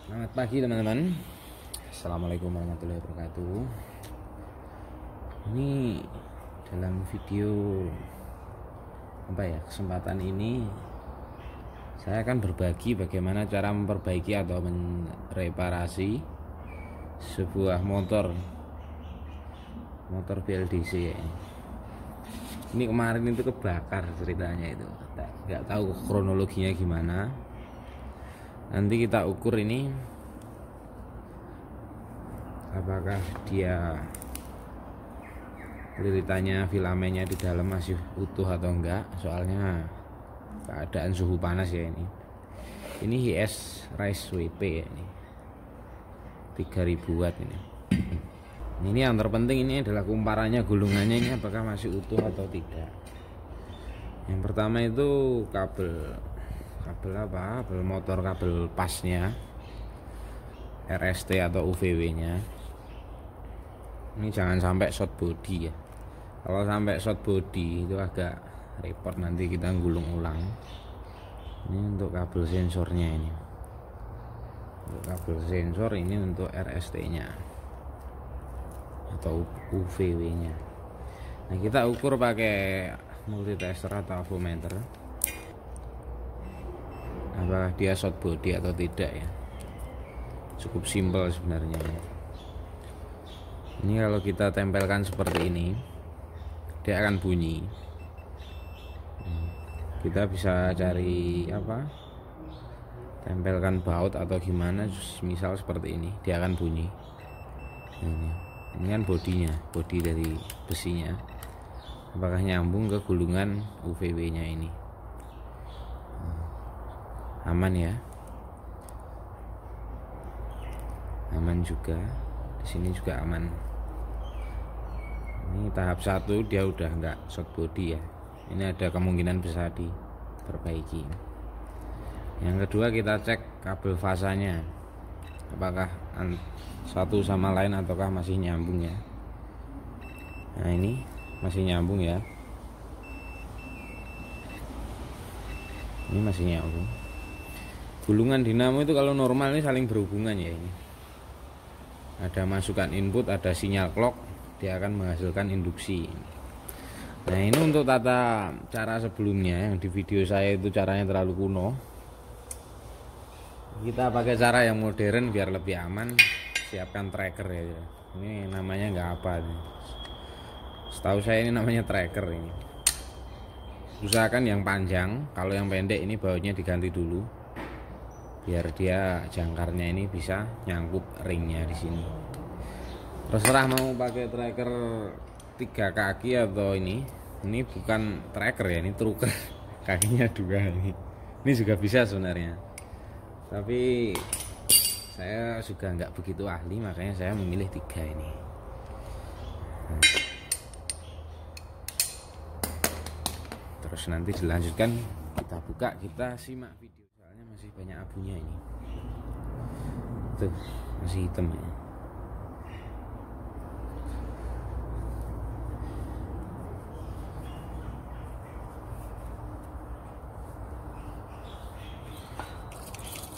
Selamat pagi teman-teman. Assalamualaikum warahmatullahi wabarakatuh. Ini dalam video kesempatan ini saya akan berbagi bagaimana cara memperbaiki atau mereparasi sebuah motor BLDC. Ini kemarin itu kebakar ceritanya, itu nggak tahu kronologinya gimana. Nanti kita ukur ini apakah dia liritannya, filamennya di dalam masih utuh atau enggak, soalnya keadaan suhu panas ya. Ini HS Rise WP ya, ini 3000 watt ini. Ini yang terpenting ini adalah kumparannya, gulungannya ini apakah masih utuh atau tidak. Yang pertama itu kabel motor, kabel pasnya, RST atau UVW nya. Ini jangan sampai short body ya. Kalau sampai short body itu agak repot, nanti kita gulung ulang. Ini untuk kabel sensornya ini. Untuk kabel sensor ini untuk RST nya atau UVW nya. Nah, kita ukur pakai multitester atau avometer apakah dia short body atau tidak ya. Cukup simpel sebenarnya. Ini kalau kita tempelkan seperti ini, dia akan bunyi. Kita bisa cari tempelkan baut atau gimana, misal seperti ini, dia akan bunyi. Ini kan bodinya, bodi dari besinya, apakah nyambung ke gulungan UVW nya ini. Aman ya, aman juga. Di sini juga aman. Ini tahap 1 dia udah enggak short body ya. Ini ada kemungkinan bisa diperbaiki. Yang kedua kita cek kabel fasanya, apakah satu sama lain ataukah masih nyambung ya. Nah, ini masih nyambung ya. Ini masih nyambung. Gulungan dinamo itu kalau normal ini saling berhubungan ya. Ini ada masukan input, ada sinyal clock, dia akan menghasilkan induksi. Nah, ini untuk tata cara sebelumnya, yang di video saya itu caranya terlalu kuno. Kita pakai cara yang modern biar lebih aman. Siapkan tracker ya. Ini namanya nggak apa nih. Setahu saya ini namanya tracker ini. Usahakan yang panjang, kalau yang pendek ini bautnya diganti dulu biar dia jangkarnya ini bisa nyangkut ringnya di sini. Terserah mau pakai tracker 3 kaki atau ini bukan tracker ya, ini trucker kakinya 2 ini. Ini juga bisa sebenarnya, tapi saya juga nggak begitu ahli, makanya saya memilih 3 ini. Terus nanti dilanjutkan, kita buka, kita simak video. Masih banyak abunya ini. Tuh, masih hitam ya.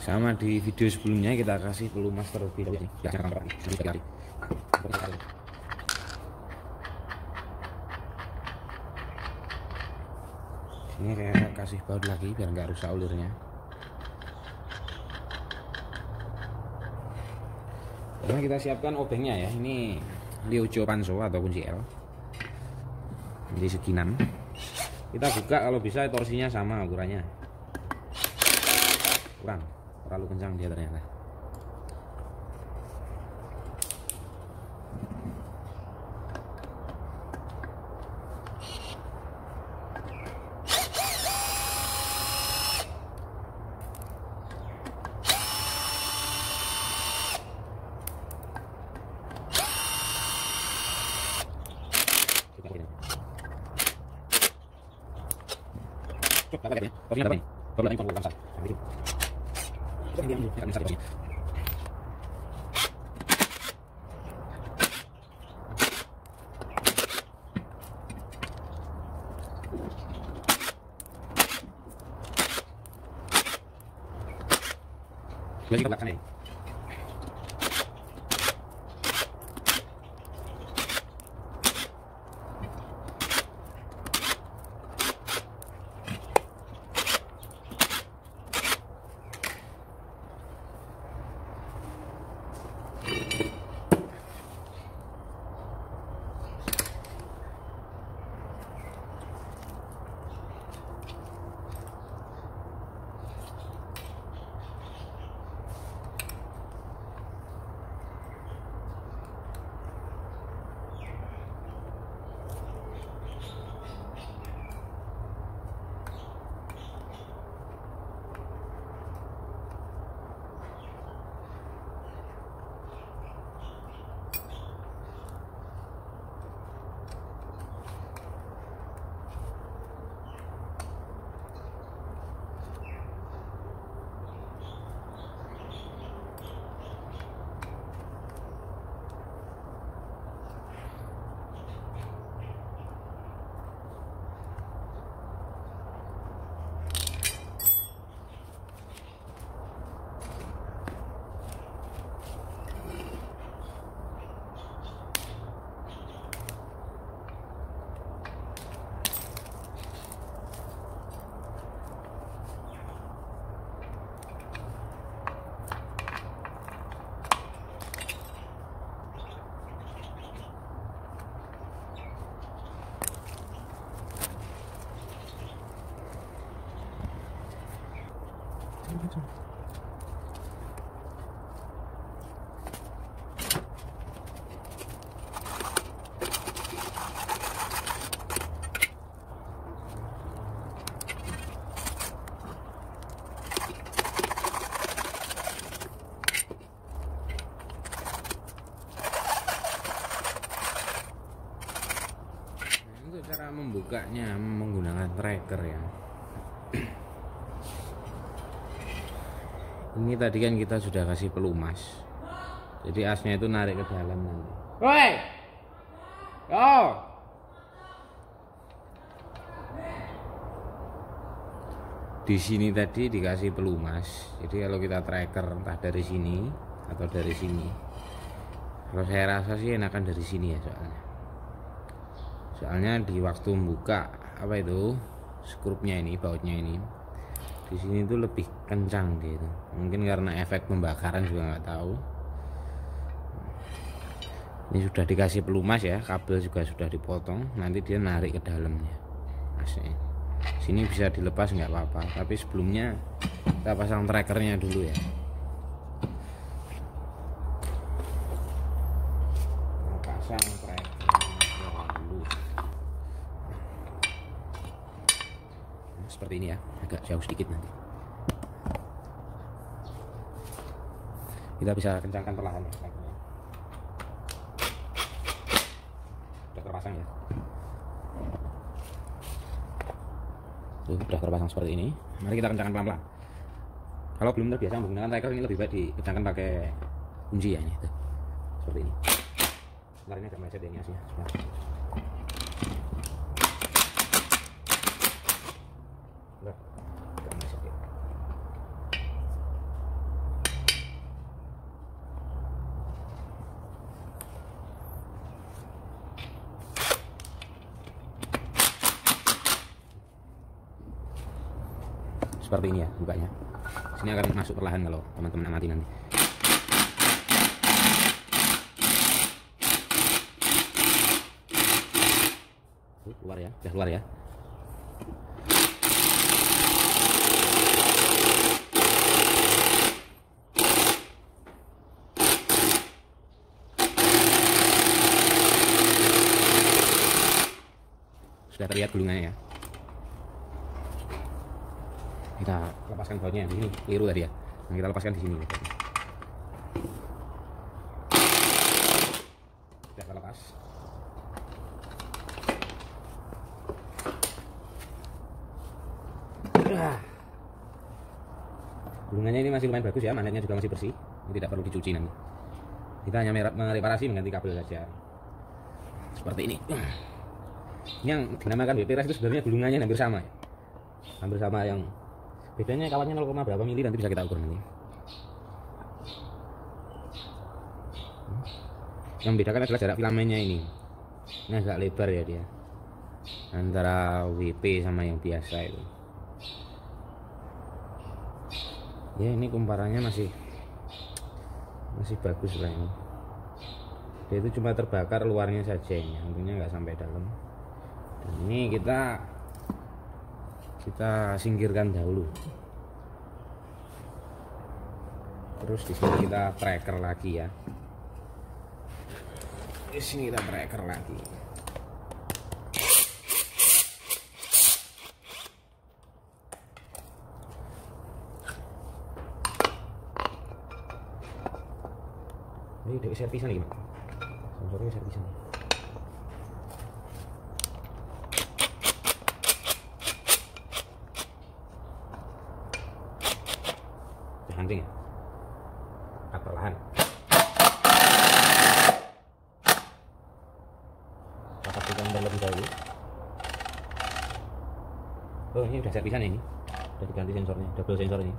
Sama di video sebelumnya kita kasih pelumas terlebih dahulu. Ini saya kasih baut lagi biar nggak rusak ulirnya. Nah, kita siapkan obengnya ya. Ini Liujo Panso atau kunci L. Jadi segi 6. Kita buka, kalau bisa torsinya sama ukurannya. Kurang, terlalu kencang dia ternyata. Lagi ke belakang ya. Untuk cara membukanya menggunakan tracker ya. Ini tadi kan kita sudah kasih pelumas, jadi asnya itu narik ke dalam nanti. Woi, yo. Di sini tadi dikasih pelumas, jadi kalau kita tracker entah dari sini atau dari sini. Kalau saya rasa sih enakan dari sini ya, soalnya di waktu membuka apa itu skrupnya ini, bautnya ini, di sini tuh lebih kencang gitu. Mungkin karena efek pembakaran juga nggak tahu. Ini sudah dikasih pelumas ya, kabel juga sudah dipotong, nanti dia narik ke dalamnya. Asli. Sini bisa dilepas nggak apa-apa, tapi sebelumnya kita pasang trackernya dulu ya. Kita pasang trackernya dulu. Seperti ini ya, agak jauh sedikit nanti. Kita bisa kencangkan perlahan ya. Sudah terpasang ya. Tuh, sudah terpasang seperti ini. Mari kita kencangkan pelan-pelan. Kalau belum terbiasa menggunakan tracker, ini lebih baik dikencangkan pakai kunci ya ini. Tuh. Seperti ini. Sebentar, ini agak meleset ya ini aslinya. Seperti ini ya bukanya. Sini akan masuk perlahan kalau teman-teman amati nanti. Keluar ya, sudah keluar ya. Sudah terlihat gulungannya ya. Kita lepaskan bautnya di sini, keliru tadi ya. Nah, kita lepaskan di sini. Sudah terlepas. Gulungannya ini masih lumayan bagus ya, magnetnya juga masih bersih, ini tidak perlu dicuci nanti. Kita hanya mereparasi, mengganti kabel saja. Seperti ini. Ini yang dinamakan WP Res itu sebenarnya gulungannya hampir sama ya. Hampir sama, yang bedanya kawatnya 0, berapa mili nanti bisa kita ukur nanti. Yang membedakan adalah jarak filamennya ini. Ini agak lebar ya dia, antara WP sama yang biasa itu. Ya ini kumparannya masih bagus lah ini. Dia itu cuma terbakar luarnya saja ini, untungnya nggak sampai dalam. Dan ini kita singkirkan dahulu. Terus di sini kita tracker lagi ya. Di sini kita tracker lagi. Ini dari servisan nih, sensornya servisan. Hunting ya, angkat perlahan. Kita pastikan terlebih dahulu. Oh ini udah servisan ini, udah diganti sensornya, double sensor ini.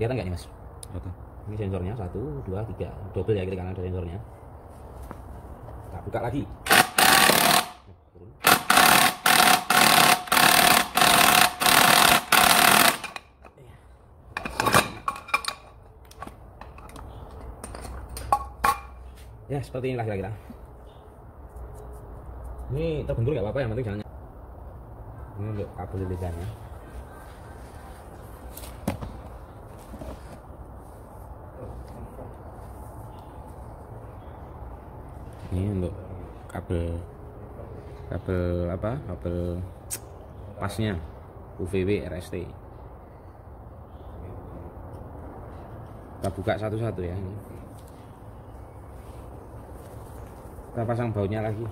Kelihatan nggak nih mas? Oke. Ini sensornya 1, 2, 3, double ya, kita kan ada sensornya. Kita buka lagi. Turun. Ya seperti inilah kira-kira. Ini terbentur nggak apa-apa, yang penting jangan. Ini untuk kabel lilikannya. Ini untuk kabel pasnya UVW RST. Kita buka satu-satu ya. Ini kita pasang bautnya lagi.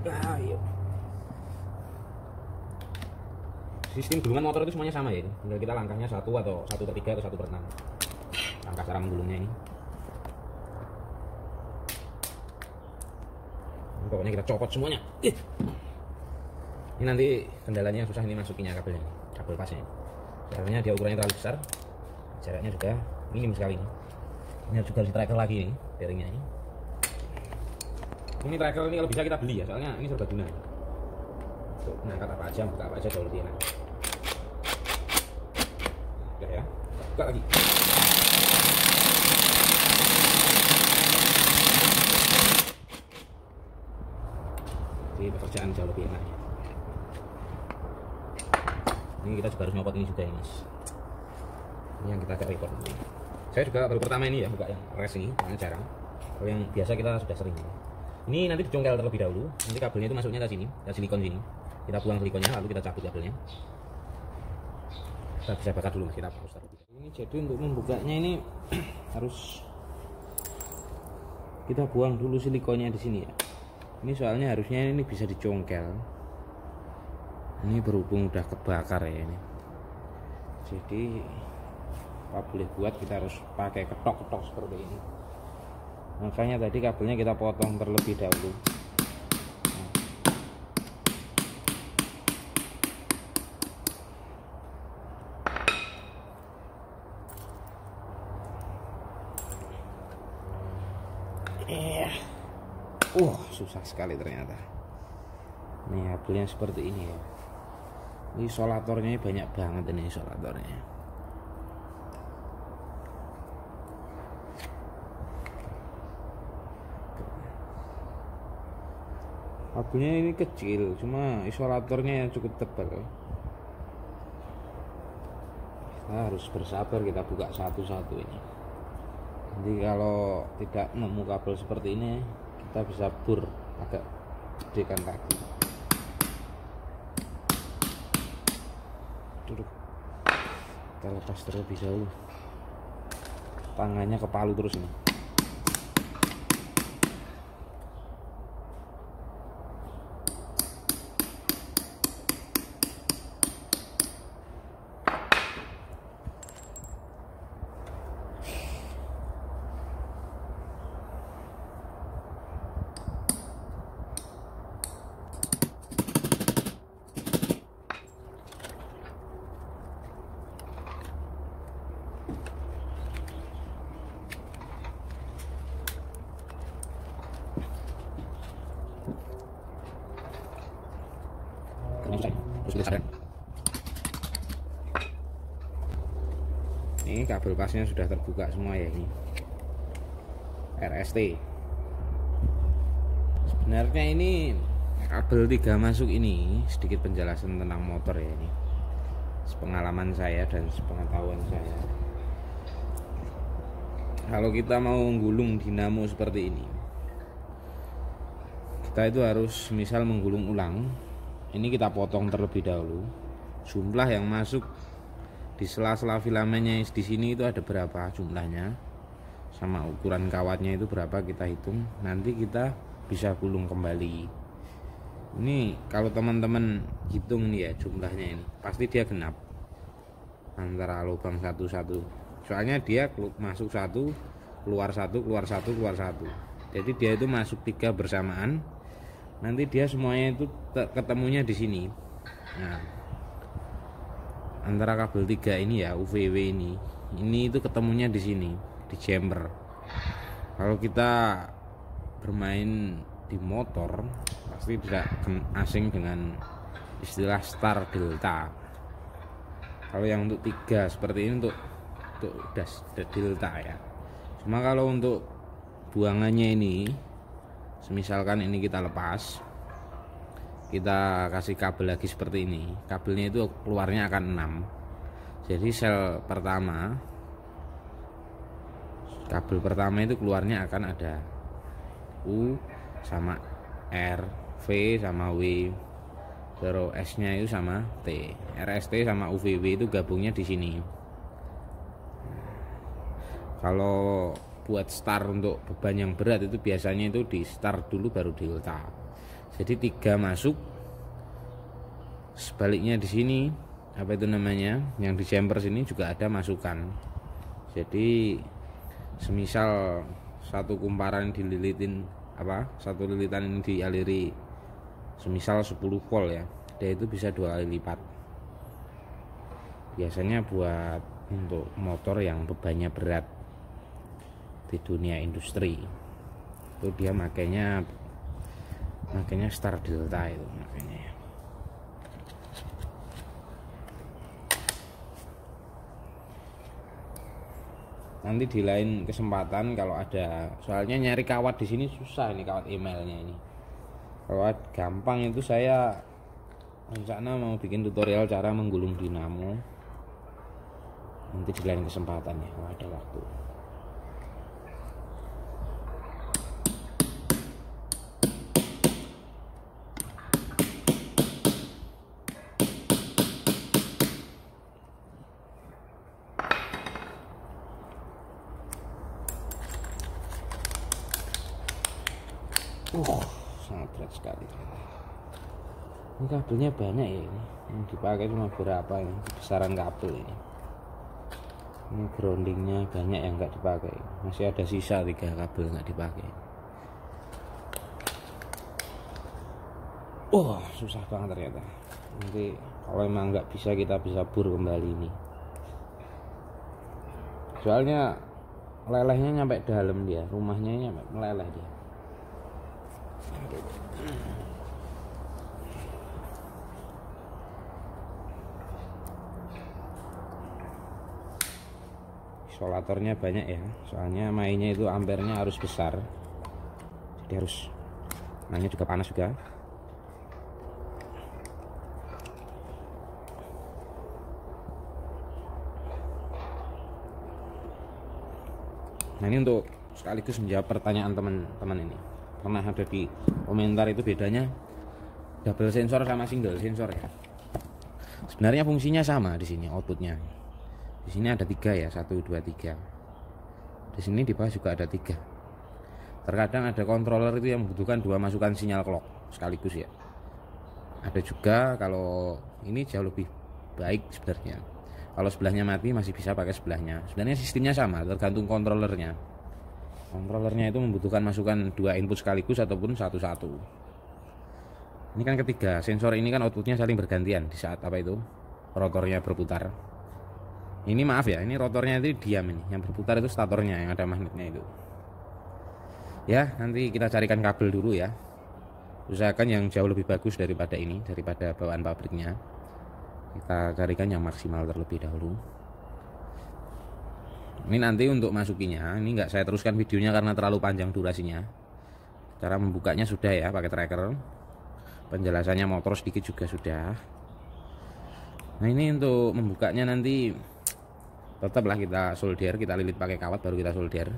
Ayo. Sistem gulungan motor itu semuanya sama ya. Tinggal kita langkahnya 1 atau 1/3 atau 1/6. Langkah cara menggulungnya ini. Pokoknya kita copot semuanya. Ini nanti kendalanya susah ini masukinya kabelnya, kabel pasnya. Soalnya dia ukurannya terlalu besar, jaraknya juga minim sekali. Ini juga harus tracker lagi nih, bearingnya ini. Ini tracker ini kalau bisa kita beli ya, soalnya ini serbaguna. Untuk mengangkat apa aja, buka apa aja jauh lebih enak. Udah ya, buka lagi. Jadi pekerjaan jauh lebih enak ya. Ini kita juga harus nyopot ini juga ya mas. Ini yang kita agak repot. Saya juga baru pertama ini ya buka yang res ini, karena jarang. Kalau yang biasa kita sudah sering. Ini nanti dicongkel terlebih dahulu. Nanti kabelnya itu masuknya ke sini, ke silikon sini. Kita buang silikonnya, lalu kita cabut kabelnya. Kita bisa bakar dulu, kita fokus terlebih. Ini jadi untuk membukanya ini harus kita buang dulu silikonnya di sini ya. Ini soalnya harusnya ini bisa dicongkel. Ini berhubung udah kebakar ya ini. Jadi apa boleh buat kita harus pakai ketok-ketok seperti ini. Makanya tadi kabelnya kita potong terlebih dahulu. Susah sekali ternyata. Ini kabelnya seperti ini ya. Ini isolatornya banyak banget ini isolatornya. Kabelnya ini kecil, cuma isolatornya yang cukup tebal. Kita harus bersabar, kita buka satu-satu ini. Nanti kalau tidak nemu kabel seperti ini, kita bisa bur agak gedekan kaki. Duduk. Kita lepas terlebih dahulu. Tangannya ke palu terus ini. Ini kabel pasnya sudah terbuka semua ya ini. RST. Sebenarnya ini kabel 3 masuk ini sedikit penjelasan tentang motor ya ini. Sepengalaman saya dan sepengetahuan saya. Kalau kita mau menggulung dinamo seperti ini, kita itu harus misal menggulung ulang. Ini kita potong terlebih dahulu. Jumlah yang masuk di sela-sela filamennya di sini itu ada berapa jumlahnya, sama ukuran kawatnya itu berapa kita hitung. Nanti kita bisa gulung kembali. Ini kalau teman-teman hitung nih ya jumlahnya ini, pasti dia genap antara lubang satu-satu. Soalnya dia masuk satu, keluar satu, keluar satu, keluar satu. Jadi dia itu masuk 3 bersamaan. Nanti dia semuanya itu ketemunya di sini. Nah, antara kabel 3 ini ya UVW ini itu ketemunya di sini di chamber. Kalau kita bermain di motor pasti tidak asing dengan istilah star delta. Kalau yang untuk 3 seperti ini untuk delta ya. Cuma kalau untuk buangannya ini Semisalkan ini kita lepas, kita kasih kabel lagi seperti ini, kabelnya itu keluarnya akan 6. Jadi sel pertama, kabel pertama itu keluarnya akan ada U sama R, V sama W, terus S nya itu sama T, RST sama UVW itu gabungnya di sini. Kalau buat start untuk beban yang berat itu biasanya itu di start dulu baru delta. Jadi 3 masuk, sebaliknya di sini apa itu namanya, yang di chamber sini juga ada masukan. Jadi semisal satu kumparan dililitin satu lilitan ini dialiri semisal 10 volt ya, dia itu bisa 2 kali lipat. Biasanya buat untuk motor yang bebannya berat di dunia industri itu dia makanya star delta itu makanya. Nanti di lain kesempatan kalau ada, soalnya nyari kawat di sini susah ini, kawat emailnya ini. Kawat gampang itu saya rencana mau bikin tutorial cara menggulung dinamo. Nanti di lain kesempatan ya kalau ada waktu. Sangat berat sekali. Ini kabelnya banyak ya, ini yang dipakai cuma berapa ini besaran kabel ini. Ini groundingnya banyak yang nggak dipakai, masih ada sisa 3 kabel nggak dipakai. Susah banget ternyata. Nanti kalau emang nggak bisa kita bisa bur kembali ini. Soalnya lelehnya nyampe dalam dia, rumahnya nyampe meleleh dia. Isolatornya banyak ya, soalnya mainnya itu ampernya harus besar, jadi harus mainnya juga panas juga. Nah ini untuk sekaligus menjawab pertanyaan teman-teman ini. Pernah ada di komentar itu bedanya double sensor sama single sensor ya. Sebenarnya fungsinya sama di sini, outputnya. Di sini ada 3 ya, 1, 2, 3. Di sini di bawah juga ada 3. Terkadang ada controller itu yang membutuhkan 2 masukan sinyal clock sekaligus ya. Ada juga kalau ini jauh lebih baik sebenarnya. Kalau sebelahnya mati masih bisa pakai sebelahnya. Sebenarnya sistemnya sama, tergantung controllernya. Controllernya itu membutuhkan masukan 2 input sekaligus ataupun satu-satu. Ini kan ketiga, sensor ini kan outputnya saling bergantian di saat rotornya berputar. Ini maaf ya, ini rotornya itu diam ini, yang berputar itu statornya yang ada magnetnya itu. Ya, nanti kita carikan kabel dulu ya. Usahakan yang jauh lebih bagus daripada ini, daripada bawaan pabriknya. Kita carikan yang maksimal terlebih dahulu. Ini nanti untuk masukinya, ini nggak saya teruskan videonya karena terlalu panjang durasinya. Cara membukanya sudah ya, pakai tracker. Penjelasannya motor sedikit juga sudah. Nah ini untuk membukanya nanti tetaplah kita solder, kita lilit pakai kawat baru kita solder.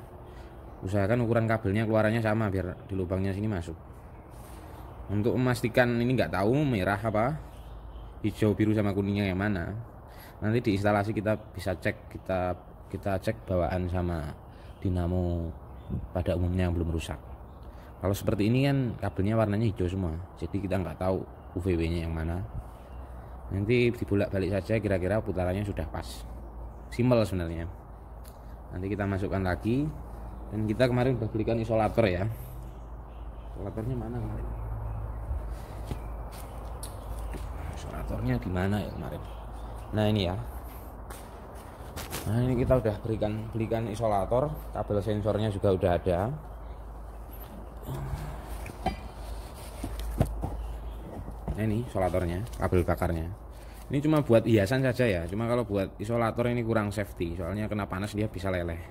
Usahakan ukuran kabelnya keluarannya sama biar di lubangnya sini masuk. Untuk memastikan ini nggak tahu merah apa, hijau, biru sama kuningnya yang mana. Nanti di instalasi kita bisa cek, kita cek bawaan sama dinamo pada umumnya yang belum rusak. Kalau seperti ini kan kabelnya warnanya hijau semua, jadi kita nggak tahu UVW nya yang mana. Nanti dibolak-balik saja, kira-kira putarannya sudah pas. Simpel sebenarnya. Nanti kita masukkan lagi. Dan kita kemarin udah belikan isolator ya. Isolatornya mana kemarin? Isolatornya di mana ya kemarin? Nah ini ya. Nah ini kita udah belikan isolator, kabel sensornya juga udah ada. Nah ini isolatornya, kabel bakarnya. Ini cuma buat hiasan saja ya, cuma kalau buat isolator ini kurang safety, soalnya kena panas dia bisa leleh.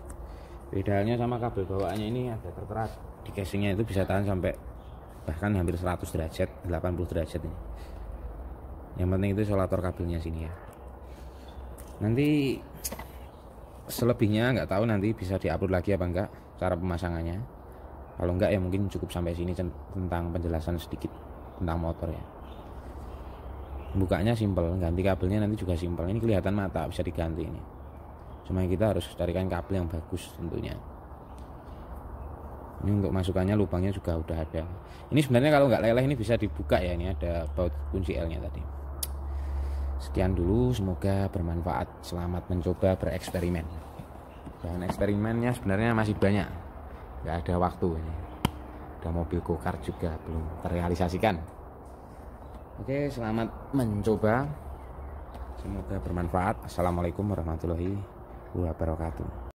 Bedanya sama kabel bawaannya ini ada tertera di casingnya, itu bisa tahan sampai bahkan hampir 100 derajat, 80 derajat ini. Yang penting itu isolator kabelnya sini ya. Nanti selebihnya nggak tahu, nanti bisa diupload lagi apa enggak cara pemasangannya. Kalau enggak ya mungkin cukup sampai sini tentang penjelasan sedikit tentang motor ya. Bukanya simpel, ganti kabelnya nanti juga simpel. Ini kelihatan mata bisa diganti ini. Cuma kita harus carikan kabel yang bagus tentunya. Ini untuk masukannya, lubangnya juga udah ada. Ini sebenarnya kalau nggak leleh ini bisa dibuka ya, ini ada baut kunci L nya tadi. Sekian dulu, semoga bermanfaat. Selamat mencoba bereksperimen. Bahan eksperimennya sebenarnya masih banyak, nggak ada waktu ini. Ada mobil go-kart juga belum terrealisasikan. Oke, selamat mencoba, semoga bermanfaat. Assalamualaikum warahmatullahi wabarakatuh.